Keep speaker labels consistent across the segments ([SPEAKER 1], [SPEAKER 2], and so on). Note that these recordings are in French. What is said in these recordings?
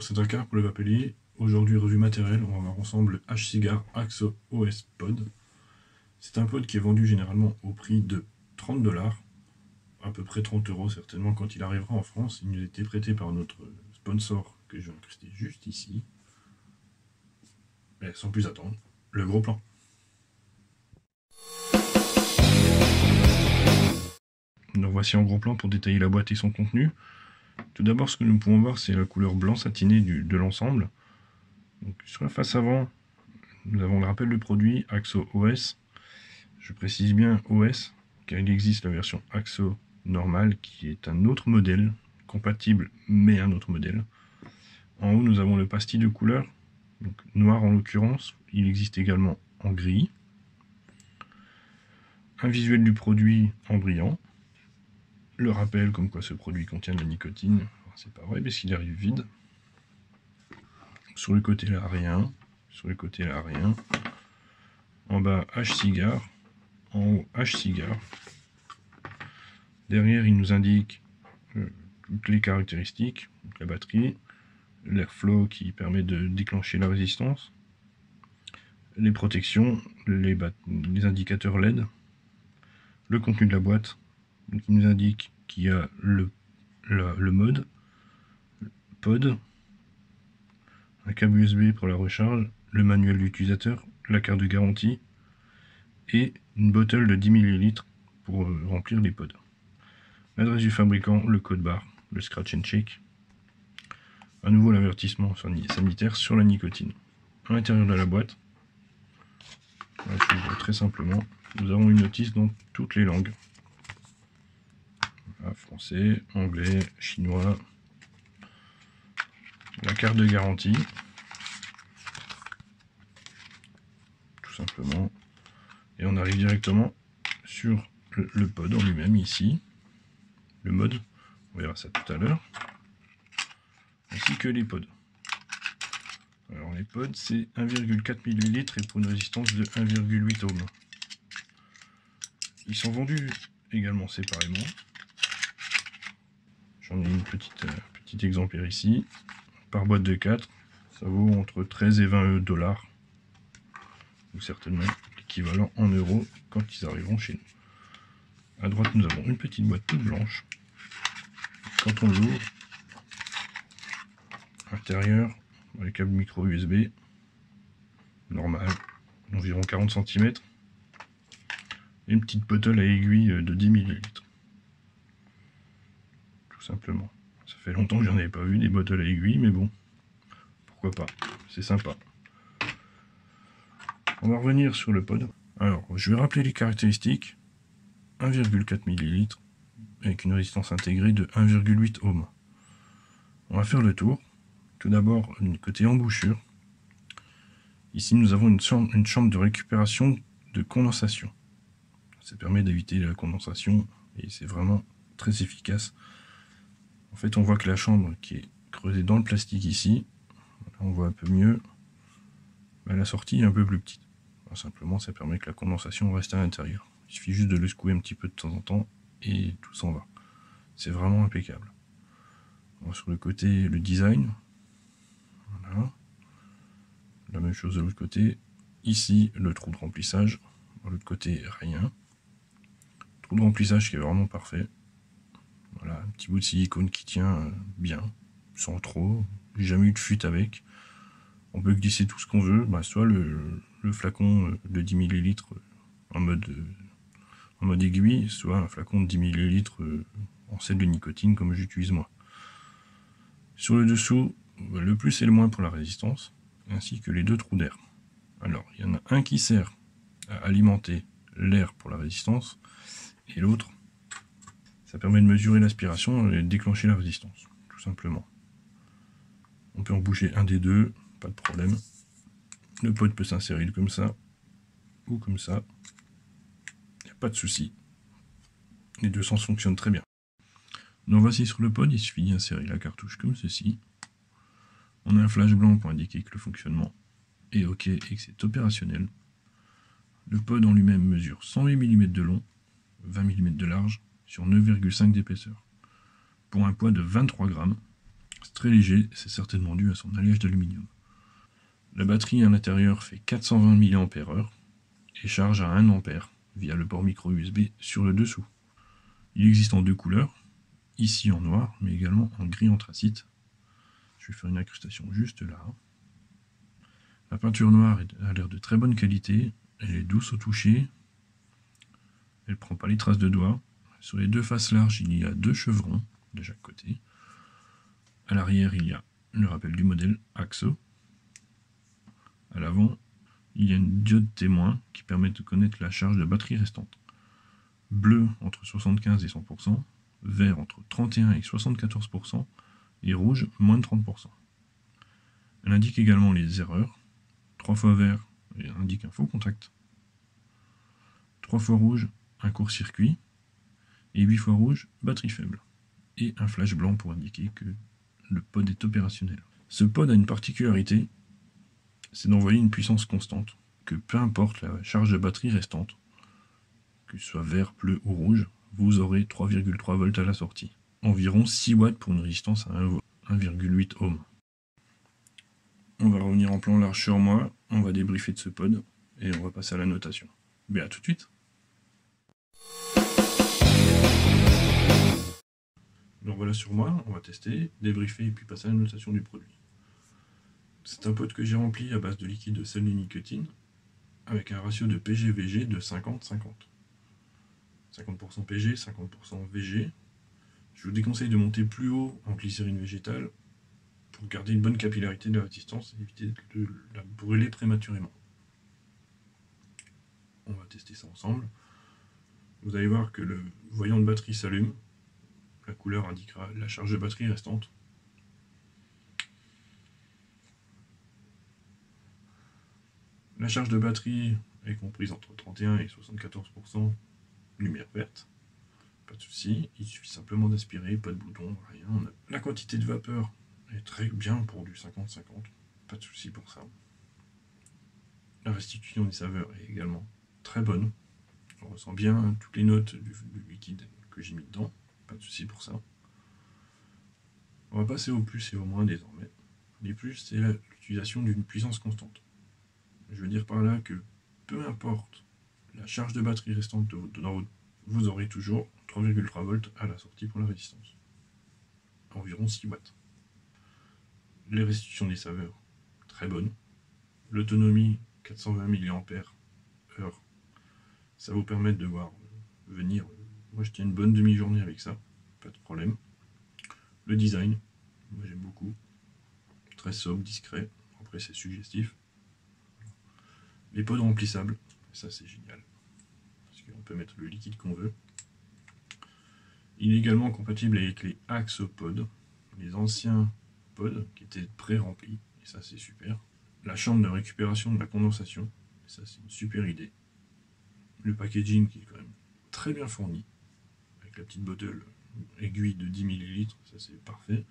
[SPEAKER 1] c'est Dakar pour le Vapelier. Aujourd'hui, revue matérielle, on va voir ensemble H-Cigar AXO OS Pod. C'est un pod qui est vendu généralement au prix de 30$, à peu près 30€ certainement quand il arrivera en France. Il nous a été prêté par notre sponsor que je vais incruster juste ici. Mais sans plus attendre, le gros plan. Donc voici en gros plan pour détailler la boîte et son contenu. Tout d'abord, ce que nous pouvons voir, c'est la couleur blanc satiné de l'ensemble. Sur la face avant, nous avons le rappel du produit AXO OS. Je précise bien OS, car il existe la version AXO normale qui est un autre modèle, compatible mais un autre modèle. En haut, nous avons le pastis de couleur, donc noir en l'occurrence. Il existe également en gris. Un visuel du produit en brillant. Le rappel comme quoi ce produit contient de la nicotine. C'est pas vrai parce qu'il arrive vide. Sur le côté là, rien. Sur le côté là, rien. En bas, H-Cigar. En haut, H-Cigar. Derrière, il nous indique toutes les caractéristiques. Donc la batterie, l'airflow qui permet de déclencher la résistance, les protections, les indicateurs LED, le contenu de la boîte. Donc il nous indique qu'il y a le mode, pod, un câble USB pour la recharge, le manuel d'utilisateur, la carte de garantie et une bottle de 10 ml pour remplir les pods. L'adresse du fabricant, le code barre, le scratch and check. À nouveau l'avertissement sanitaire sur la nicotine. À l'intérieur de la boîte, très simplement, nous avons une notice dans toutes les langues. Français, anglais, chinois. La carte de garantie. Tout simplement. Et on arrive directement sur le pod en lui-même ici. Le mode, on verra ça tout à l'heure. Ainsi que les pods. Alors les pods c'est 1,4 ml et pour une résistance de 1,8 ohms. Ils sont vendus également séparément. J'en ai une petit exemplaire ici. Par boîte de 4, ça vaut entre 13 et 20 $. Ou certainement l'équivalent en euros quand ils arriveront chez nous. À droite nous avons une petite boîte toute blanche. Quand on l'ouvre, à l'intérieur, le câble micro USB normal, d'environ 40 cm, et une petite bottle à aiguille de 10 ml. Tout simplement. Ça fait longtemps que j'en avais pas vu des bottles à aiguille, mais bon, pourquoi pas, c'est sympa. On va revenir sur le pod. Alors, je vais rappeler les caractéristiques. 1,4 ml avec une résistance intégrée de 1,8 ohms. On va faire le tour. Tout d'abord, côté embouchure. Ici, nous avons une chambre de récupération de condensation. Ça permet d'éviter la condensation et c'est vraiment très efficace. En fait, on voit que la chambre qui est creusée dans le plastique ici, là, on voit un peu mieux, la sortie est un peu plus petite. Alors, simplement, ça permet que la condensation reste à l'intérieur. Il suffit juste de le secouer un petit peu de temps en temps et tout s'en va. C'est vraiment impeccable. Sur le côté, le design. Voilà. La même chose de l'autre côté. Ici, le trou de remplissage. De l'autre côté, rien. Trou de remplissage qui est vraiment parfait. Voilà, un petit bout de silicone qui tient bien, sans trop. J'ai jamais eu de fuite avec. On peut glisser tout ce qu'on veut. Soit le flacon de 10 ml en mode aiguille, soit un flacon de 10 ml en sel de nicotine comme j'utilise moi. Sur le dessous, le plus et le moins pour la résistance, ainsi que les deux trous d'air. Alors, il y en a un qui sert à alimenter l'air pour la résistance, et l'autre, ça permet de mesurer l'aspiration et de déclencher la résistance, tout simplement. On peut en bouger un des deux, pas de problème. Le pod peut s'insérer comme ça, ou comme ça. Il n'y a pas de souci. Les deux sens fonctionnent très bien. Donc voici sur le pod, il suffit d'y insérer la cartouche comme ceci. On a un flash blanc pour indiquer que le fonctionnement est OK et que c'est opérationnel. Le pod en lui-même mesure 108 mm de long, 20 mm de large, sur 9,5 d'épaisseur, pour un poids de 23 grammes. C'est très léger, c'est certainement dû à son alliage d'aluminium. La batterie à l'intérieur fait 420 mAh et charge à 1 A via le port micro USB sur le dessous. Il existe en deux couleurs, ici en noir, mais également en gris anthracite. Je vais faire une incrustation juste là. La peinture noire a l'air de très bonne qualité, elle est douce au toucher, elle ne prend pas les traces de doigts. Sur les deux faces larges, il y a deux chevrons de chaque côté. À l'arrière, il y a le rappel du modèle AXO. À l'avant, il y a une diode témoin qui permet de connaître la charge de batterie restante. Bleu entre 75 et 100%, vert entre 31 et 74%, et rouge moins de 30%. Elle indique également les erreurs. 3 fois vert indique un faux contact. 3 fois rouge, un court-circuit. Et 8 fois rouge, batterie faible. Et un flash blanc pour indiquer que le pod est opérationnel. Ce pod a une particularité, c'est d'envoyer une puissance constante, que peu importe la charge de batterie restante, que ce soit vert, bleu ou rouge, vous aurez 3,3 volts à la sortie. Environ 6 watts pour une résistance à 1,8 ohm. On va revenir en plan large sur moi, on va débriefer de ce pod, et on va passer à la notation. Mais à tout de suite. Donc voilà sur moi, on va tester, débriefer et puis passer à la notation du produit. C'est un pod que j'ai rempli à base de liquide de sel et nicotine, avec un ratio de PG-VG de 50-50. 50% PG, 50% VG. Je vous déconseille de monter plus haut en glycérine végétale pour garder une bonne capillarité de la résistance et éviter de la brûler prématurément. On va tester ça ensemble. Vous allez voir que le voyant de batterie s'allume. La couleur indiquera la charge de batterie restante. La charge de batterie est comprise entre 31 et 74%, lumière verte. Pas de souci, il suffit simplement d'aspirer, pas de bouton, rien. La quantité de vapeur est très bien pour du 50-50, pas de souci pour ça. La restitution des saveurs est également très bonne. On ressent bien toutes les notes du liquide que j'ai mis dedans, pas de souci pour ça. On va passer au plus et au moins désormais. Les plus, c'est l'utilisation d'une puissance constante. Je veux dire par là que peu importe la charge de batterie restante vous aurez toujours 3,3 volts à la sortie pour la résistance. Environ 6 watts. Les restitutions des saveurs, très bonnes. L'autonomie, 420 mAh. Ça vous permet de voir venir. Moi, je tiens une bonne demi-journée avec ça, pas de problème. Le design, moi j'aime beaucoup. Très sobre, discret. Après, c'est suggestif. Les pods remplissables, ça c'est génial. Parce qu'on peut mettre le liquide qu'on veut. Il est également compatible avec les AXO-pods, les anciens pods qui étaient pré-remplis, et ça c'est super. La chambre de récupération de la condensation, et ça c'est une super idée. Le packaging qui est quand même très bien fourni, avec la petite bottle aiguille de 10 ml, ça c'est parfait.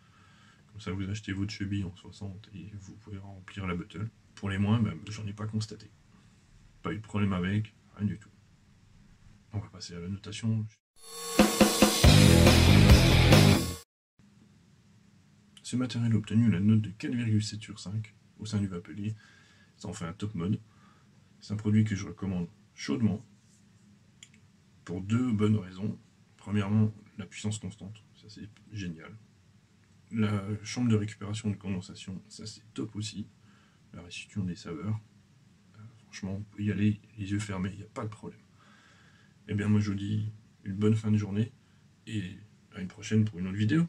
[SPEAKER 1] Comme ça vous achetez votre chubby en 60 et vous pouvez remplir la bottle. Pour les moins, j'en ai pas constaté. Pas eu de problème avec, rien du tout. On va passer à la notation. Ce matériel a obtenu la note de 4,7 sur 5 au sein du Vapelier. Ça en fait un top mode. C'est un produit que je recommande chaudement pour deux bonnes raisons. Premièrement, la puissance constante, ça c'est génial. La chambre de récupération de condensation, ça c'est top aussi. La restitution des saveurs, franchement, vous pouvez y aller les yeux fermés, il n'y a pas de problème. Et bien moi je vous dis une bonne fin de journée et à une prochaine pour une autre vidéo.